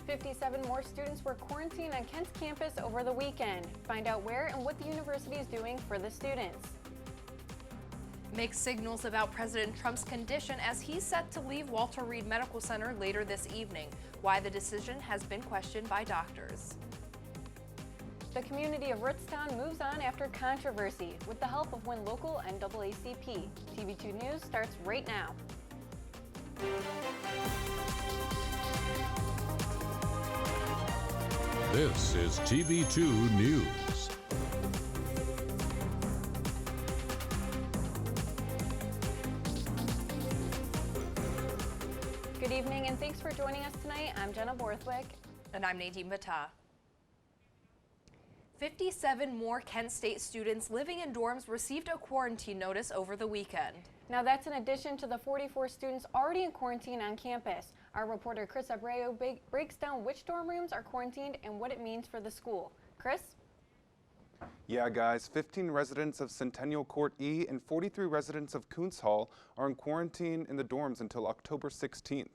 57 more students were quarantined on Kent's campus over the weekend. Find out where and what the university is doing for the students. Mixed signals about President Trump's condition as he's set to leave Walter Reed Medical Center later this evening. Why the decision has been questioned by doctors. The community of Rootstown moves on after controversy with the help of one local NAACP. TV2 News starts right now. This is TV2 News. Good evening and thanks for joining us tonight. I'm Jenna Borthwick. And I'm Nadine Battah. 57 more Kent State students living in dorms received a quarantine notice over the weekend. Now that's in addition to the 44 students already in quarantine on campus. Our reporter Chris Abreu breaks down which dorm rooms are quarantined and what it means for the school. Chris? Yeah, guys, 15 residents of Centennial Court E and 43 residents of Kuntz Hall are in quarantine in the dorms until October 16th.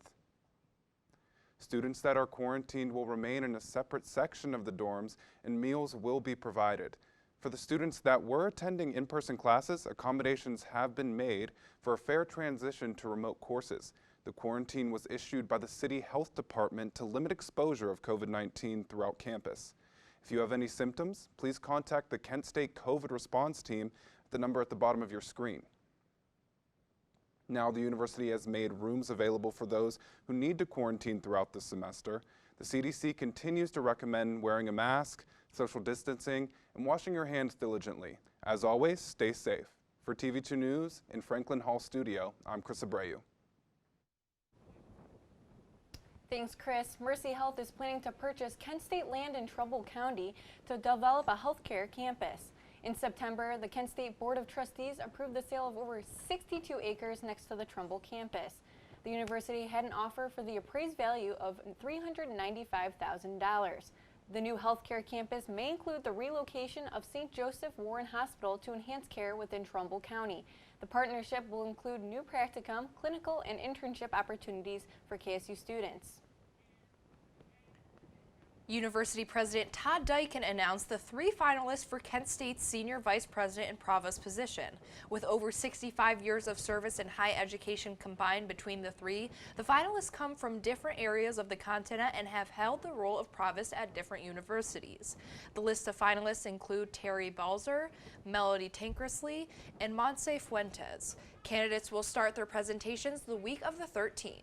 Students that are quarantined will remain in a separate section of the dorms and meals will be provided. For the students that were attending in-person classes, accommodations have been made for a fair transition to remote courses. The quarantine was issued by the City Health Department to limit exposure of COVID-19 throughout campus. If you have any symptoms, please contact the Kent State COVID response team at the number at the bottom of your screen. Now the university has made rooms available for those who need to quarantine throughout the semester. The CDC continues to recommend wearing a mask, social distancing, and washing your hands diligently. As always, stay safe. For TV2 News in Franklin Hall Studio, I'm Chris Abreu. Thanks, Chris. Mercy Health is planning to purchase Kent State land in Trumbull County to develop a healthcare campus. In September, the Kent State Board of Trustees approved the sale of over 62 acres next to the Trumbull campus. The university had an offer for the appraised value of $395,000. The new healthcare campus may include the relocation of St. Joseph Warren Hospital to enhance care within Trumbull County. The partnership will include new practicum, clinical, and internship opportunities for KSU students. University President Todd Dykin announced the 3 finalists for Kent State's Senior Vice President and Provost position. With over 65 years of service in higher education combined between the 3, the finalists come from different areas of the continent and have held the role of provost at different universities. The list of finalists include Terry Balzer, Melody Tankersley, and Montse Fuentes. Candidates will start their presentations the week of the 13th.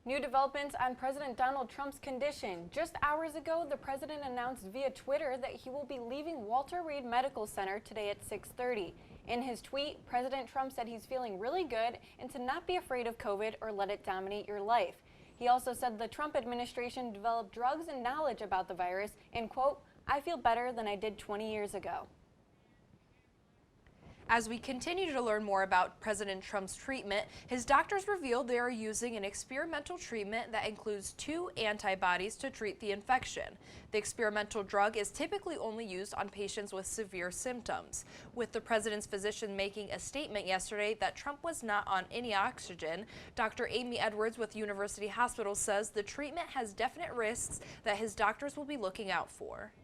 New developments on President Donald Trump's condition. Just hours ago, the president announced via Twitter that he will be leaving Walter Reed Medical Center today at 6:30. In his tweet, President Trump said he's feeling really good and to not be afraid of COVID or let it dominate your life. He also said the Trump administration developed drugs and knowledge about the virus and, quote, "I feel better than I did 20 years ago." As we continue to learn more about President Trump's treatment, his doctors revealed they are using an experimental treatment that includes 2 antibodies to treat the infection. The experimental drug is typically only used on patients with severe symptoms. With the president's physician making a statement yesterday that Trump was not on any oxygen, Dr. Amy Edwards with University Hospital says the treatment has definite risks that his doctors will be looking out for.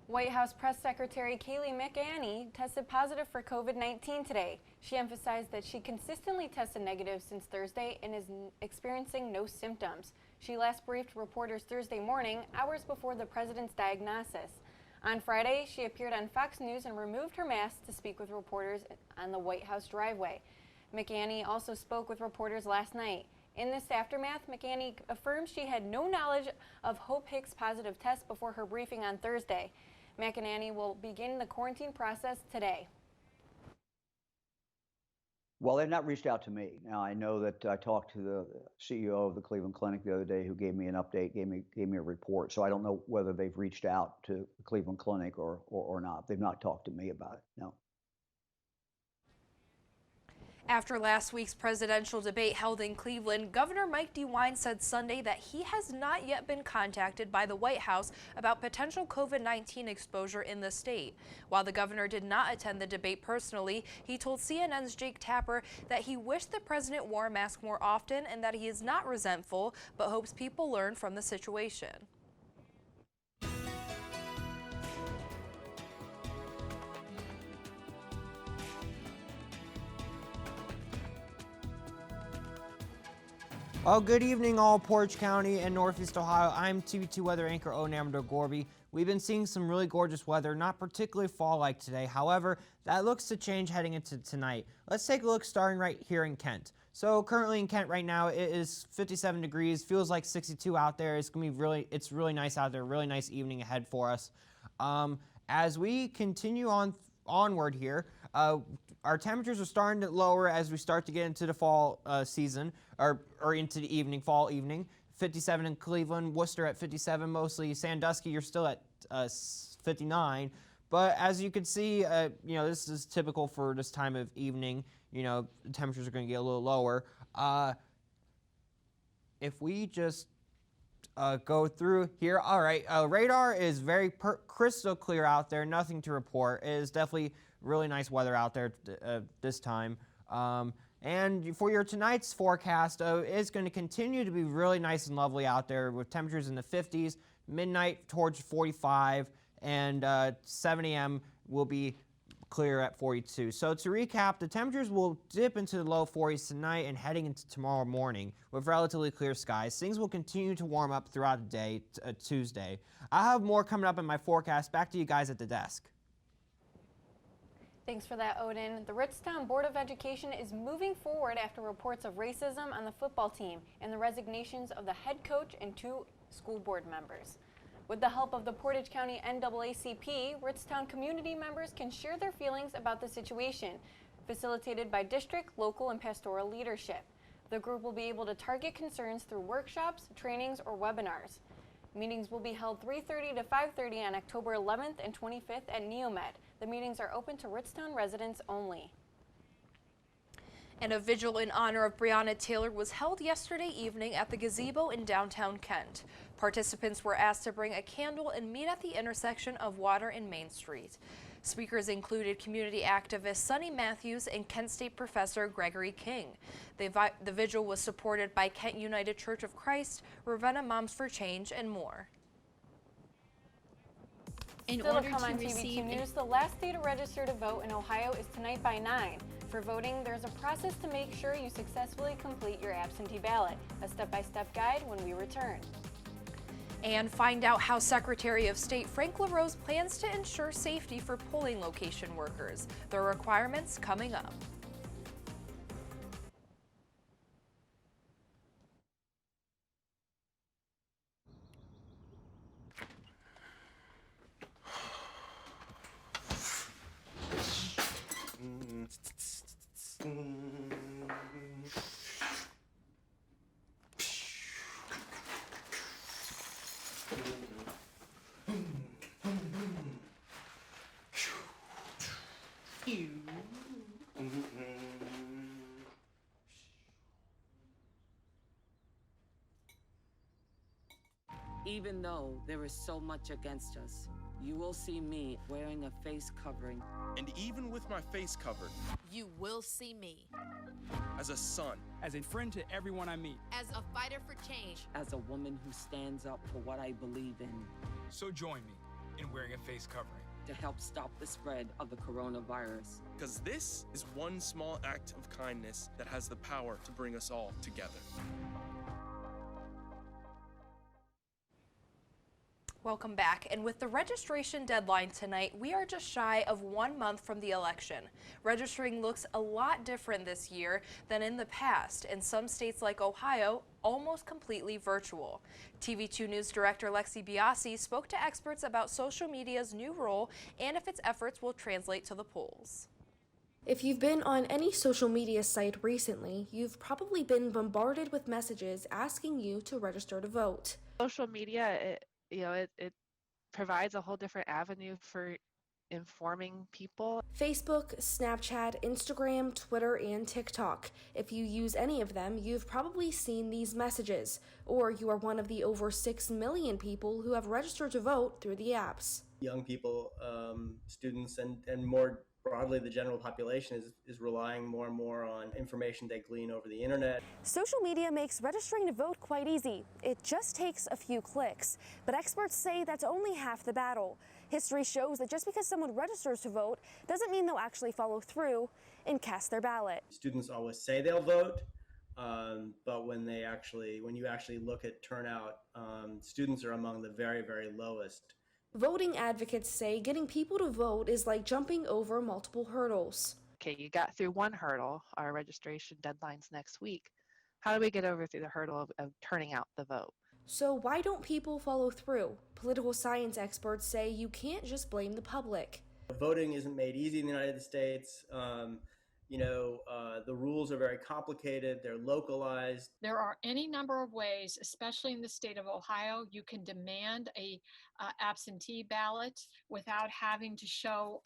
White House Press Secretary Kayleigh McEnany tested positive for COVID-19 today. She emphasized that she consistently tested negative since Thursday and is experiencing no symptoms. She last briefed reporters Thursday morning, hours before the president's diagnosis. On Friday, she appeared on Fox News and removed her mask to speak with reporters on the White House driveway. McEnany also spoke with reporters last night. In this aftermath, McEnany affirmed she had no knowledge of Hope Hicks' positive test before her briefing on Thursday. McEnany will begin the quarantine process today. Well, they've not reached out to me. Now, I know that I talked to the CEO of the Cleveland Clinic the other day who gave me an update, gave me a report. So I don't know whether they've reached out to the Cleveland Clinic or not. They've not talked to me about it, no. After last week's presidential debate held in Cleveland, Governor Mike DeWine said Sunday that he has not yet been contacted by the White House about potential COVID-19 exposure in the state. While the governor did not attend the debate personally, he told CNN's Jake Tapper that he wished the president wore a mask more often and that he is not resentful, but hopes people learn from the situation. Well, good evening, all Portage County and Northeast Ohio. I'm TV2 weather anchor Odin Amador-Gorby. We've been seeing some really gorgeous weather, not particularly fall-like today. However, that looks to change heading into tonight. Let's take a look starting right here in Kent. So currently in Kent right now, it is 57 degrees, feels like 62 out there. It's gonna be it's really nice out there, really nice evening ahead for us. As we continue onward here, our temperatures are starting to lower as we start to get into the fall season, or into the fall evening. 57 in Cleveland, Worcester at 57 mostly. Sandusky, you're still at 59. But as you can see, this is typical for this time of evening. The temperatures are going to get a little lower. If we just go through here, all right, radar is very crystal clear out there, nothing to report. It is definitely really nice weather out there this time. And for your tonight's forecast, it's going to continue to be really nice and lovely out there with temperatures in the 50s, midnight towards 45, and 7 a.m. will be clear at 42. So to recap, the temperatures will dip into the low 40s tonight and heading into tomorrow morning with relatively clear skies. Things will continue to warm up throughout the day, Tuesday. I'll have more coming up in my forecast. Back to you guys at the desk. Thanks for that, Odin. The Ritztown Board of Education is moving forward after reports of racism on the football team and the resignations of the head coach and 2 school board members. With the help of the Portage County NAACP, Ritztown community members can share their feelings about the situation, facilitated by district, local, and pastoral leadership. The group will be able to target concerns through workshops, trainings, or webinars. Meetings will be held 3:30 to 5:30 on October 11th and 25th at Neomed. The meetings are open to Ritztown residents only. And a vigil in honor of Breonna Taylor was held yesterday evening at the gazebo in downtown Kent. Participants were asked to bring a candle and meet at the intersection of Water and Main Street. Speakers included community activist Sonny Matthews and Kent State professor Gregory King. The vigil was supported by Kent United Church of Christ, Ravenna Moms for Change, and more. Still to come on TV2 News, the last day to register to vote in Ohio is tonight by 9. For voting, there's a process to make sure you successfully complete your absentee ballot. A step-by-step guide when we return. And find out how Secretary of State Frank LaRose plans to ensure safety for polling location workers. The requirements coming up. Even though there is so much against us, you will see me wearing a face covering. And even with my face covered, you will see me as a son, as a friend to everyone I meet, as a fighter for change, as a woman who stands up for what I believe in. So join me in wearing a face covering to help stop the spread of the coronavirus. Because this is one small act of kindness that has the power to bring us all together. Welcome back. And with the registration deadline tonight, we are just shy of 1 month from the election. Registering looks a lot different this year than in the past. In some states like Ohio, almost completely virtual. TV2 News Director Lexi Biasi spoke to experts about social media's new role and if its efforts will translate to the polls. If you've been on any social media site recently, you've probably been bombarded with messages asking you to register to vote. Social media, it provides a whole different avenue for informing people. Facebook, Snapchat, Instagram, Twitter, and TikTok. If you use any of them, you've probably seen these messages, or you are one of the over 6 million people who have registered to vote through the apps. Young people, students, and more broadly the general population is relying more and more on information they glean over the internet. Social media makes registering to vote quite easy. It just takes a few clicks. But experts say that's only half the battle. History shows that just because someone registers to vote doesn't mean they'll actually follow through and cast their ballot. Students always say they'll vote, but when you actually look at turnout, students are among the very, very lowest. Voting advocates say getting people to vote is like jumping over multiple hurdles. Okay, you got through one hurdle. Our registration deadline's next week. How do we get over through the hurdle of turning out the vote? So why don't people follow through? Political science experts say you can't just blame the public. Voting isn't made easy in the United States. The rules are very complicated. They're localized. There are any number of ways, especially in the state of Ohio, you can demand a absentee ballot without having to show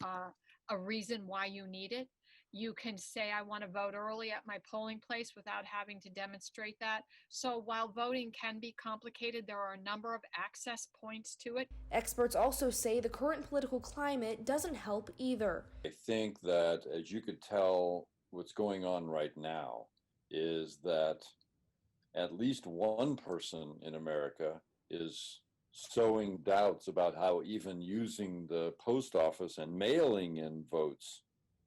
a reason why you need it. You can say, I want to vote early at my polling place without having to demonstrate that. So while voting can be complicated, there are a number of access points to it. Experts also say the current political climate doesn't help either. I think that, as you could tell, what's going on right now is that at least one person in America is sowing doubts about how even using the post office and mailing in votes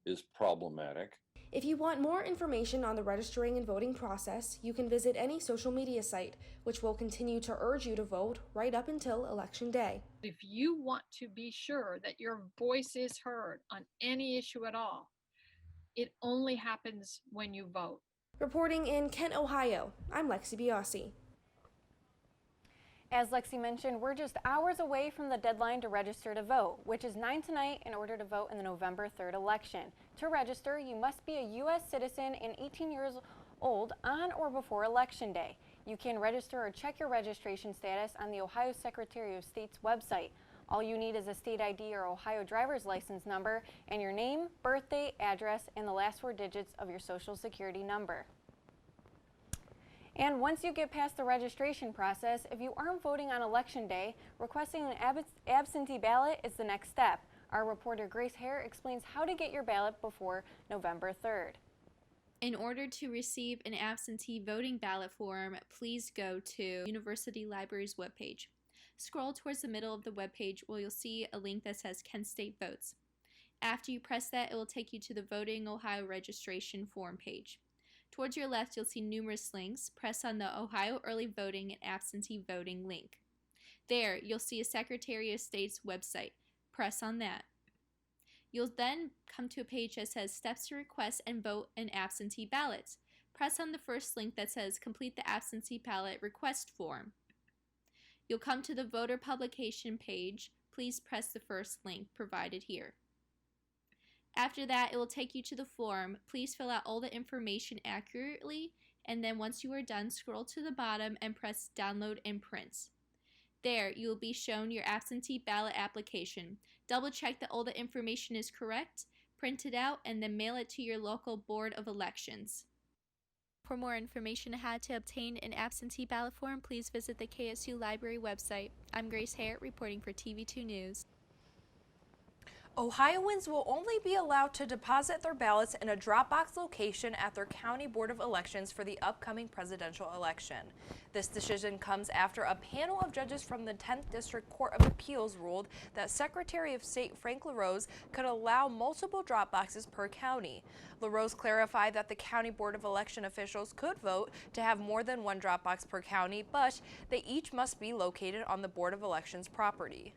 is problematic. If you want more information on the registering and voting process, you can visit any social media site, which will continue to urge you to vote right up until Election Day. If you want to be sure that your voice is heard on any issue at all, it only happens when you vote. Reporting in Kent, Ohio, I'm Lexi Biasi. As Lexi mentioned, we're just hours away from the deadline to register to vote, which is 9 tonight in order to vote in the November 3rd election. To register, you must be a U.S. citizen and 18 years old on or before Election Day. You can register or check your registration status on the Ohio Secretary of State's website. All you need is a state ID or Ohio driver's license number and your name, birthday, address, and the last 4 digits of your Social Security number. And once you get past the registration process, if you aren't voting on Election Day, requesting an absentee ballot is the next step. Our reporter Grace Hare explains how to get your ballot before November 3rd. In order to receive an absentee voting ballot form, please go to University Library's webpage. Scroll towards the middle of the webpage where you'll see a link that says Kent State Votes. After you press that, it will take you to the Voting Ohio registration form page. Towards your left, you'll see numerous links. Press on the Ohio Early Voting and Absentee Voting link. There, you'll see a Secretary of State's website. Press on that. You'll then come to a page that says Steps to Request and Vote an Absentee Ballot. Press on the first link that says Complete the Absentee Ballot Request Form. You'll come to the voter publication page. Please press the first link provided here. After that, it will take you to the form. Please fill out all the information accurately, and then once you are done, scroll to the bottom and press Download and Print. There, you will be shown your absentee ballot application. Double check that all the information is correct, print it out, and then mail it to your local Board of Elections. For more information on how to obtain an absentee ballot form, please visit the KSU Library website. I'm Grace Hare, reporting for TV2 News. Ohioans will only be allowed to deposit their ballots in a drop box location at their county board of elections for the upcoming presidential election. This decision comes after a panel of judges from the 10th District Court of Appeals ruled that Secretary of State Frank LaRose could allow multiple drop boxes per county. LaRose clarified that the county board of election officials could vote to have more than one drop box per county, but they each must be located on the board of elections property.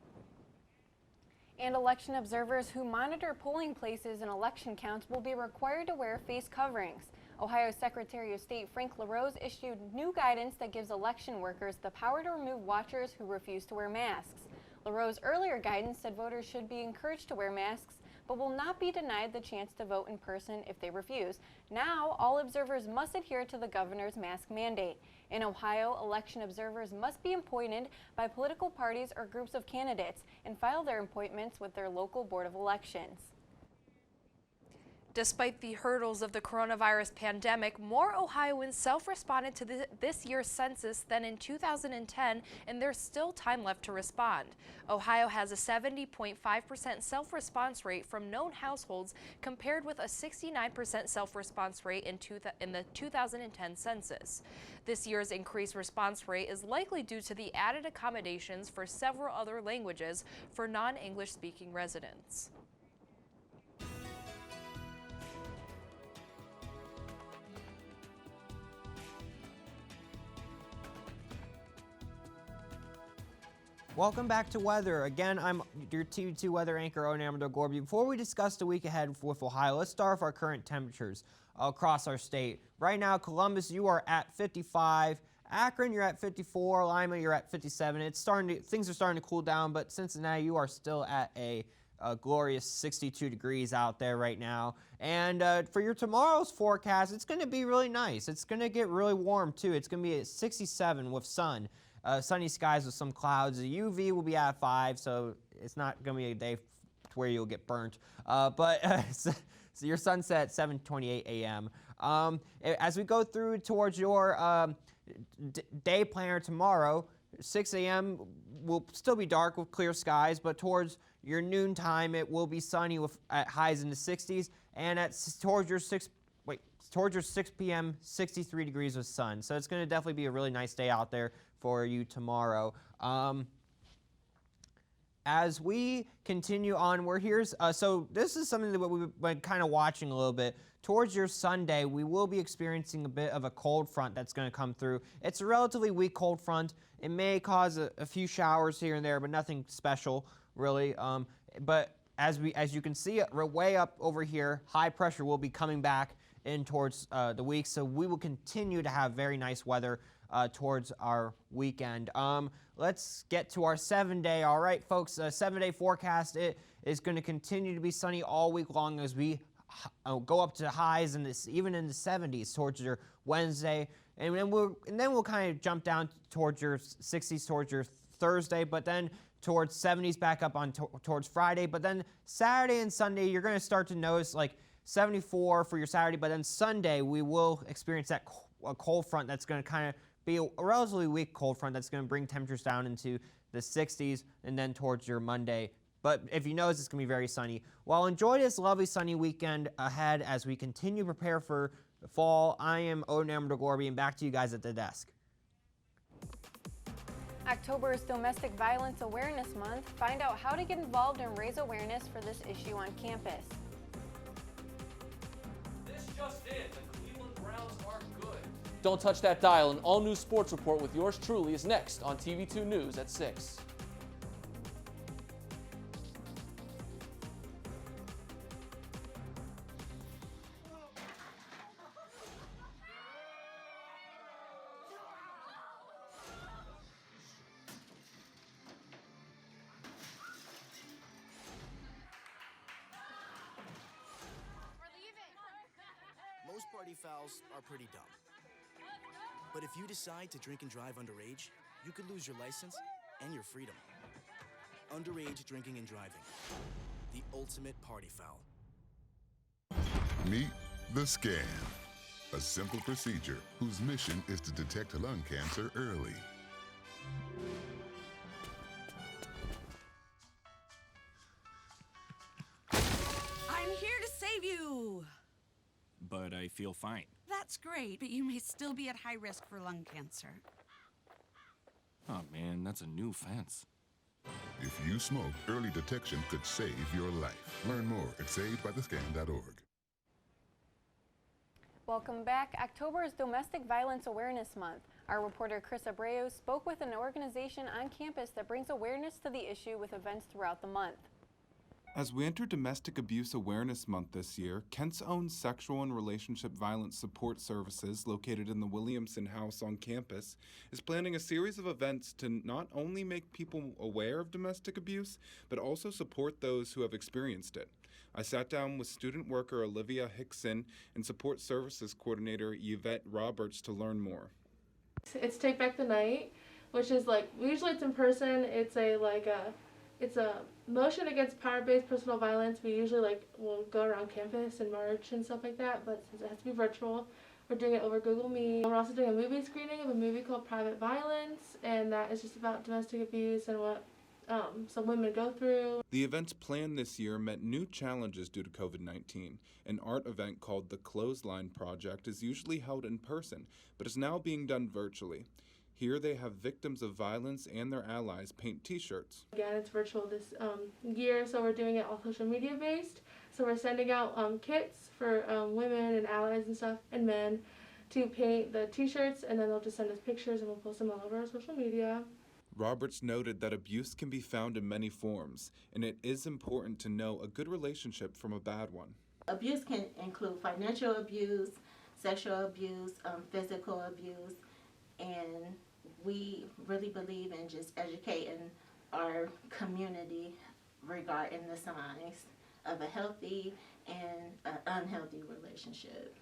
And election observers who monitor polling places and election counts will be required to wear face coverings. Ohio Secretary of State Frank LaRose issued new guidance that gives election workers the power to remove watchers who refuse to wear masks. LaRose's earlier guidance said voters should be encouraged to wear masks, but will not be denied the chance to vote in person if they refuse. Now, all observers must adhere to the governor's mask mandate. In Ohio, election observers must be appointed by political parties or groups of candidates and file their appointments with their local board of elections. Despite the hurdles of the coronavirus pandemic, more Ohioans self-responded to this year's census than in 2010, and there's still time left to respond. Ohio has a 70.5% self-response rate from known households, compared with a 69% self-response rate in the 2010 census. This year's increased response rate is likely due to the added accommodations for several other languages for non-English speaking residents. Welcome back to weather. Again, I'm your TV2 weather anchor, Odin Amador-Gorby. Before we discuss the week ahead with Ohio, let's start with our current temperatures across our state. Right now, Columbus, you are at 55. Akron, you're at 54. Lima, you're at 57. Things are starting to cool down, but Cincinnati, you are still at a glorious 62 degrees out there right now. And for your tomorrow's forecast, it's going to be really nice. It's going to get really warm, too. It's going to be at 67 with sun. Sunny skies with some clouds. The UV will be at 5, so it's not going to be a day where you'll get burnt. So your sunset at 7:28 a.m. As we go through towards your day planner tomorrow, 6 a.m. will still be dark with clear skies, but towards your noon time, it will be sunny at highs in the 60s, and towards your 6 p.m., 63 degrees with sun. So it's going to definitely be a really nice day out there for you tomorrow. As we continue on, so this is something that we've been kind of watching a little bit. Towards your Sunday, we will be experiencing a bit of a cold front that's going to come through. It's a relatively weak cold front. It may cause a few showers here and there, but nothing special, really. But as you can see, way up over here, high pressure will be coming back in towards the week, so we will continue to have very nice weather towards our weekend. Let's get to our 7-day. All right, folks, 7-day forecast. It is going to continue to be sunny all week long as we go up to highs even in the 70s towards your Wednesday, and then we'll kind of jump down towards your 60s towards your Thursday, but then towards 70s back up on towards Friday. But then Saturday and Sunday, you're going to start to notice like 74 for your Saturday, but then Sunday we will experience that cold front that's going to kind of be a relatively weak cold front that's going to bring temperatures down into the 60s and then towards your Monday. But if you notice, it's going to be very sunny. Well, enjoy this lovely sunny weekend ahead as we continue to prepare for the fall. I am Odin Amador-Gorby, and back to you guys at the desk. October is Domestic Violence Awareness Month. Find out how to get involved and raise awareness for this issue on campus. This just in, the Cleveland Browns are good. Don't touch that dial. An all-new sports report with yours truly is next on TV2 News at 6. Most party fouls are pretty dumb. But if you decide to drink and drive underage, you could lose your license and your freedom. Underage drinking and driving. The ultimate party foul. Meet the scan. A simple procedure whose mission is to detect lung cancer early. I'm here to save you! But I feel fine. That's great, but you may still be at high risk for lung cancer. Oh man, that's a new fence. If you smoke, early detection could save your life. Learn more at savedbythescan.org. Welcome back. October is Domestic Violence Awareness Month. Our reporter Chris Abreu spoke with an organization on campus that brings awareness to the issue with events throughout the month. As we enter Domestic Abuse Awareness Month this year, Kent's own Sexual and Relationship Violence Support Services, located in the Williamson House on campus, is planning a series of events to not only make people aware of domestic abuse, but also support those who have experienced it. I sat down with student worker Olivia Hickson and support services coordinator Yvette Roberts to learn more. It's Take Back the Night, which is usually it's in person. It's a motion against power-based personal violence. We usually will go around campus and march and stuff like that, but since it has to be virtual, we're doing it over Google Meet. We're also doing a movie screening of a movie called Private Violence, and that is just about domestic abuse and what some women go through. The events planned this year met new challenges due to COVID-19. An art event called the Clothesline Project is usually held in person, but is now being done virtually. Here they have victims of violence and their allies paint t-shirts. Again, it's virtual this year, so we're doing it all social media based. So we're sending out kits for women and allies and stuff and men to paint the t-shirts, and then they'll just send us pictures and we'll post them all over our social media. Roberts noted that abuse can be found in many forms, and it is important to know a good relationship from a bad one. Abuse can include financial abuse, sexual abuse, physical abuse, and we really believe in just educating our community regarding the signs of a healthy and an unhealthy relationship.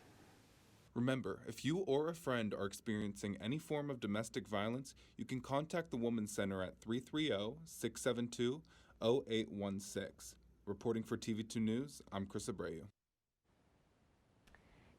Remember, if you or a friend are experiencing any form of domestic violence, you can contact the Women's Center at 330-672-0816. Reporting for TV2 News, I'm Chris Abreu.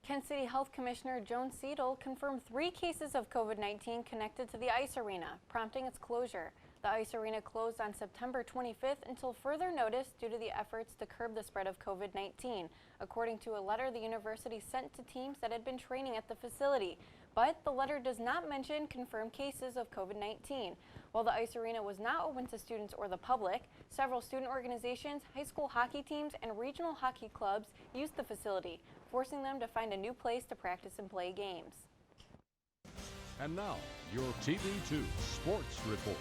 Kent City Health Commissioner Joan Seidel confirmed 3 cases of COVID-19 connected to the ice arena, prompting its closure. The ice arena closed on September 25th until further notice due to the efforts to curb the spread of COVID-19, according to a letter the university sent to teams that had been training at the facility. But the letter does not mention confirmed cases of COVID-19. While the ice arena was not open to students or the public, several student organizations, high school hockey teams, and regional hockey clubs used the facility, forcing them to find a new place to practice and play games. And now, your TV2 Sports Report.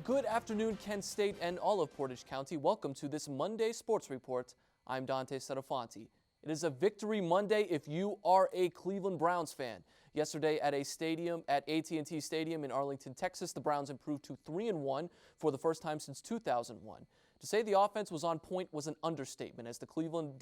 Good afternoon, Kent State and all of Portage County. Welcome to this Monday Sports Report. I'm Dante Centofanti. It is a victory Monday if you are a Cleveland Browns fan. Yesterday at AT&T Stadium in Arlington, Texas, the Browns improved to 3-1 for the first time since 2001. To say the offense was on point was an understatement as Cleveland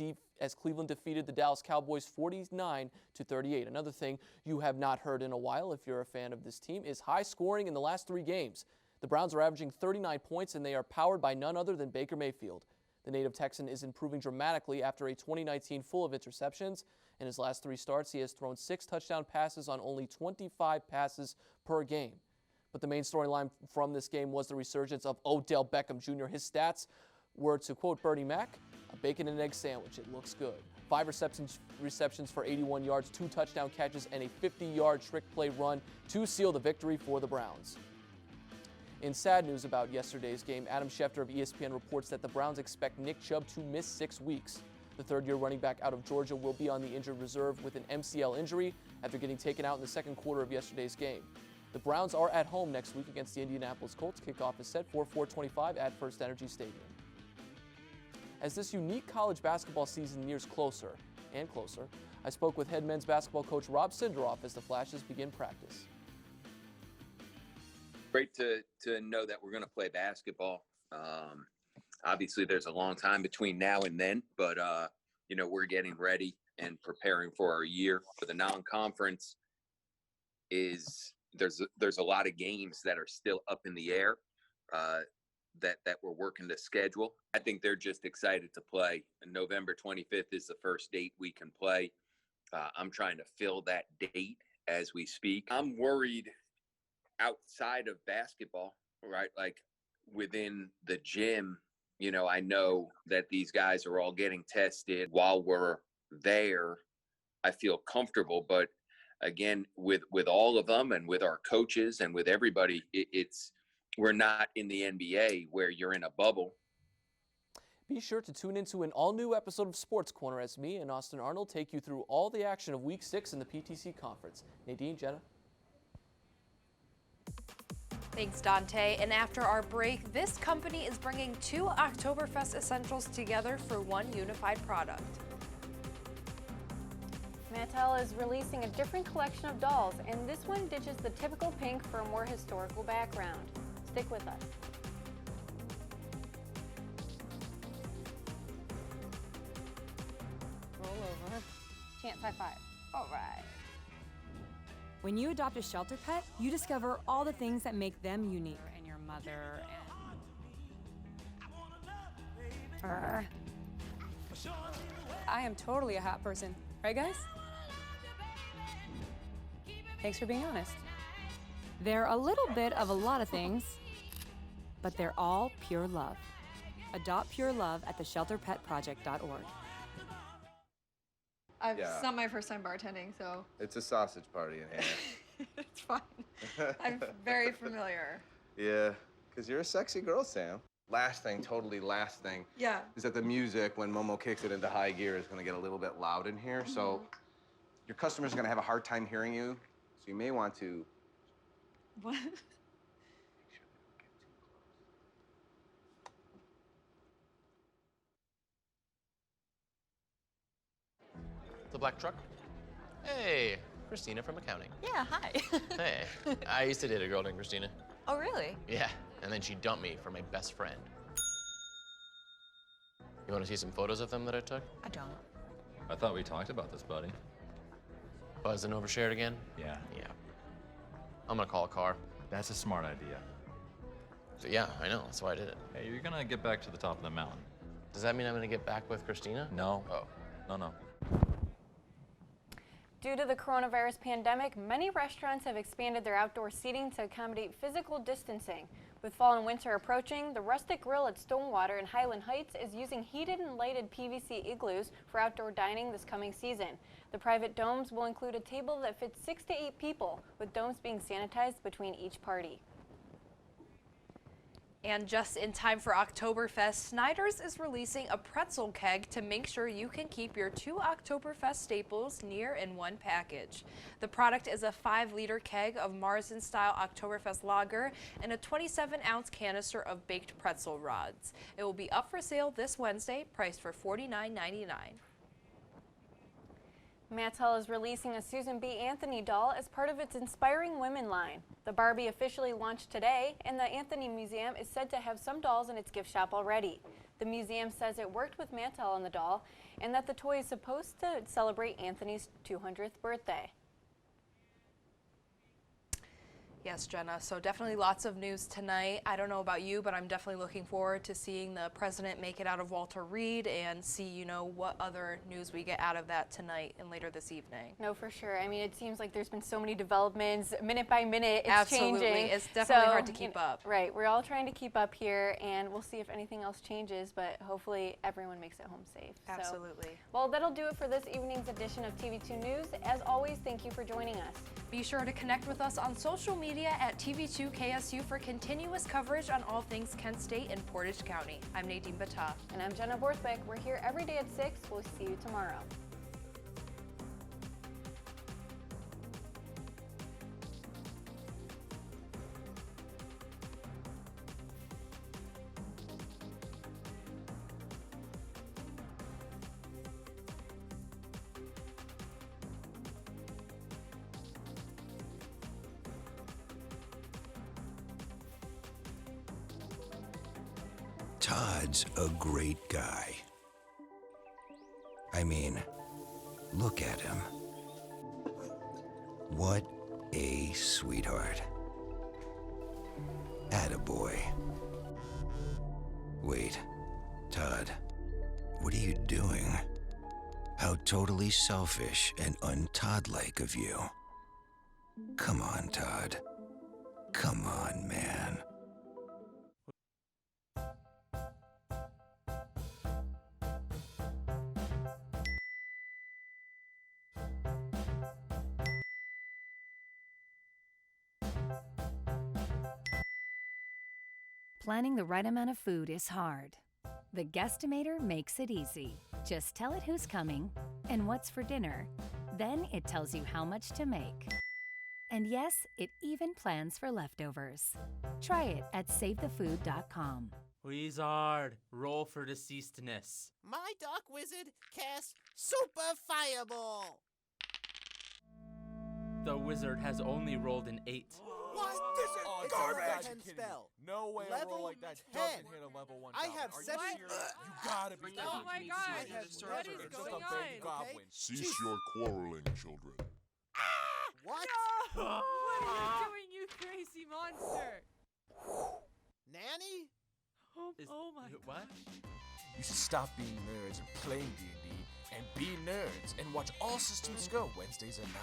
defeated the Dallas Cowboys 49-38. Another thing you have not heard in a while if you're a fan of this team is high scoring in the last 3 games. The Browns are averaging 39 points, and they are powered by none other than Baker Mayfield. The native Texan is improving dramatically after a 2019 full of interceptions. In his last 3 starts, he has thrown 6 touchdown passes on only 25 passes per game. But the main storyline from this game was the resurgence of Odell Beckham Jr. His stats were, to quote Bernie Mac, a bacon and egg sandwich. It looks good. 5 receptions for 81 yards, 2 touchdown catches, and a 50-yard trick play run to seal the victory for the Browns. In sad news about yesterday's game, Adam Schefter of ESPN reports that the Browns expect Nick Chubb to miss 6 weeks. The third-year running back out of Georgia will be on the injured reserve with an MCL injury after getting taken out in the second quarter of yesterday's game. The Browns are at home next week against the Indianapolis Colts. Kickoff is set for 4:25 at First Energy Stadium. As this unique college basketball season nears closer and closer, I spoke with head men's basketball coach Rob Sinderoff as the Flashes begin practice. Great to know that we're going to play basketball. Obviously, there's a long time between now and then, but, we're getting ready and preparing for our year. For the non-conference there's a lot of games that are still up in the air that we're working to schedule. I think they're just excited to play. November 25th is the first date we can play. I'm trying to fill that date as we speak. I'm worried outside of basketball, right? Like within the gym, I know that these guys are all getting tested while we're there. I feel comfortable, but again, with all of them and with our coaches and with everybody, we're not in the NBA where you're in a bubble. Be sure to tune into an all-new episode of Sports Corner as me and Austin Arnold take you through all the action of Week 6 in the PTC Conference. Nadine, Jenna. Thanks, Dante. And after our break, this company is bringing 2 Oktoberfest essentials together for one unified product. Mattel is releasing a different collection of dolls, and this one ditches the typical pink for a more historical background. Stick with us. Roll over. Chance high five. All right. When you adopt a shelter pet, you discover all the things that make them unique. And your mother and... I am totally a hat person. Right, guys? Thanks for being honest. They're a little bit of a lot of things, but they're all pure love. Adopt pure love at theshelterpetproject.org. It's not my first time bartending, so It's a sausage party in here. it's fine. I'm very familiar. Yeah, because you're a sexy girl, Sam. Last thing, Yeah. is that the music, when Momo kicks it into high gear, is going to get a little bit loud in here. So your customers are going to have a hard time hearing you. So you may want to... What? The black truck? Hey, Christina from accounting. Yeah, hi. Hey, I used to date a girl named Christina. Oh, really? Yeah, and then she dumped me for my best friend. You want to see some photos of them that I took? I don't. I thought we talked about this, buddy. Buzz and overshared again? Yeah. Yeah. I'm gonna call a car. That's a smart idea. So, yeah, I know, that's why I did it. Hey, you're gonna get back to the top of the mountain. Does that mean I'm gonna get back with Christina? No. Oh. No. Due to the coronavirus pandemic, many restaurants have expanded their outdoor seating to accommodate physical distancing. With fall and winter approaching, the Rustic Grill at Stonewater in Highland Heights is using heated and lighted PVC igloos for outdoor dining this coming season. The private domes will include a table that fits 6 to 8 people, with domes being sanitized between each party. And just in time for Oktoberfest, Snyder's is releasing a pretzel keg to make sure you can keep your 2 Oktoberfest staples near in one package. The product is a 5-liter keg of Marzen-style Oktoberfest lager and a 27-ounce canister of baked pretzel rods. It will be up for sale this Wednesday, priced for $49.99. Mattel is releasing a Susan B. Anthony doll as part of its Inspiring Women line. The Barbie officially launched today, and the Anthony Museum is said to have some dolls in its gift shop already. The museum says it worked with Mattel on the doll, and that the toy is supposed to celebrate Anthony's 200th birthday. Yes, Jenna, so definitely lots of news tonight. I don't know about you, but I'm definitely looking forward to seeing the president make it out of Walter Reed and see, what other news we get out of that tonight and later this evening. No, for sure. I mean, it seems like there's been so many developments. Minute by minute, it's Absolutely. changing. It's definitely hard to keep up. Right. We're all trying to keep up here, and we'll see if anything else changes, but hopefully everyone makes it home safe. Absolutely. Well, that'll do it for this evening's edition of TV2 News. As always, thank you for joining us. Be sure to connect with us on social media at TV2 KSU for continuous coverage on all things Kent State and Portage County. I'm Nadine Battah. And I'm Jenna Borthwick. We're here every day at 6. We'll see you tomorrow. Todd's a great guy. I mean, look at him. What a sweetheart. Attaboy. Wait, Todd, what are you doing? How totally selfish and un-Todd-like of you. Come on, Todd. Come on, man. Planning the right amount of food is hard. The Guestimator makes it easy. Just tell it who's coming and what's for dinner. Then it tells you how much to make. And yes, it even plans for leftovers. Try it at SaveTheFood.com. Wizard, roll for deceasedness. My Dark Wizard casts Super Fireball. The wizard has only rolled an 8. What? This is garbage! Spell. No way Level a roll like that 10. doesn't hit a level 1 I goblin. have Are you 7. serious? You gotta be kidding Oh my me. God. I have What is it's going just a big on? goblin. Cease your quarreling, children. What? What are you doing, you crazy monster? Nanny? Oh my What? You should stop being nerds and playing D&D and be nerds and watch All Systems Go Wednesdays at 9,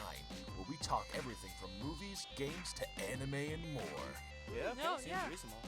where we talk everything from movies, games to anime and more. No, yeah. reasonable.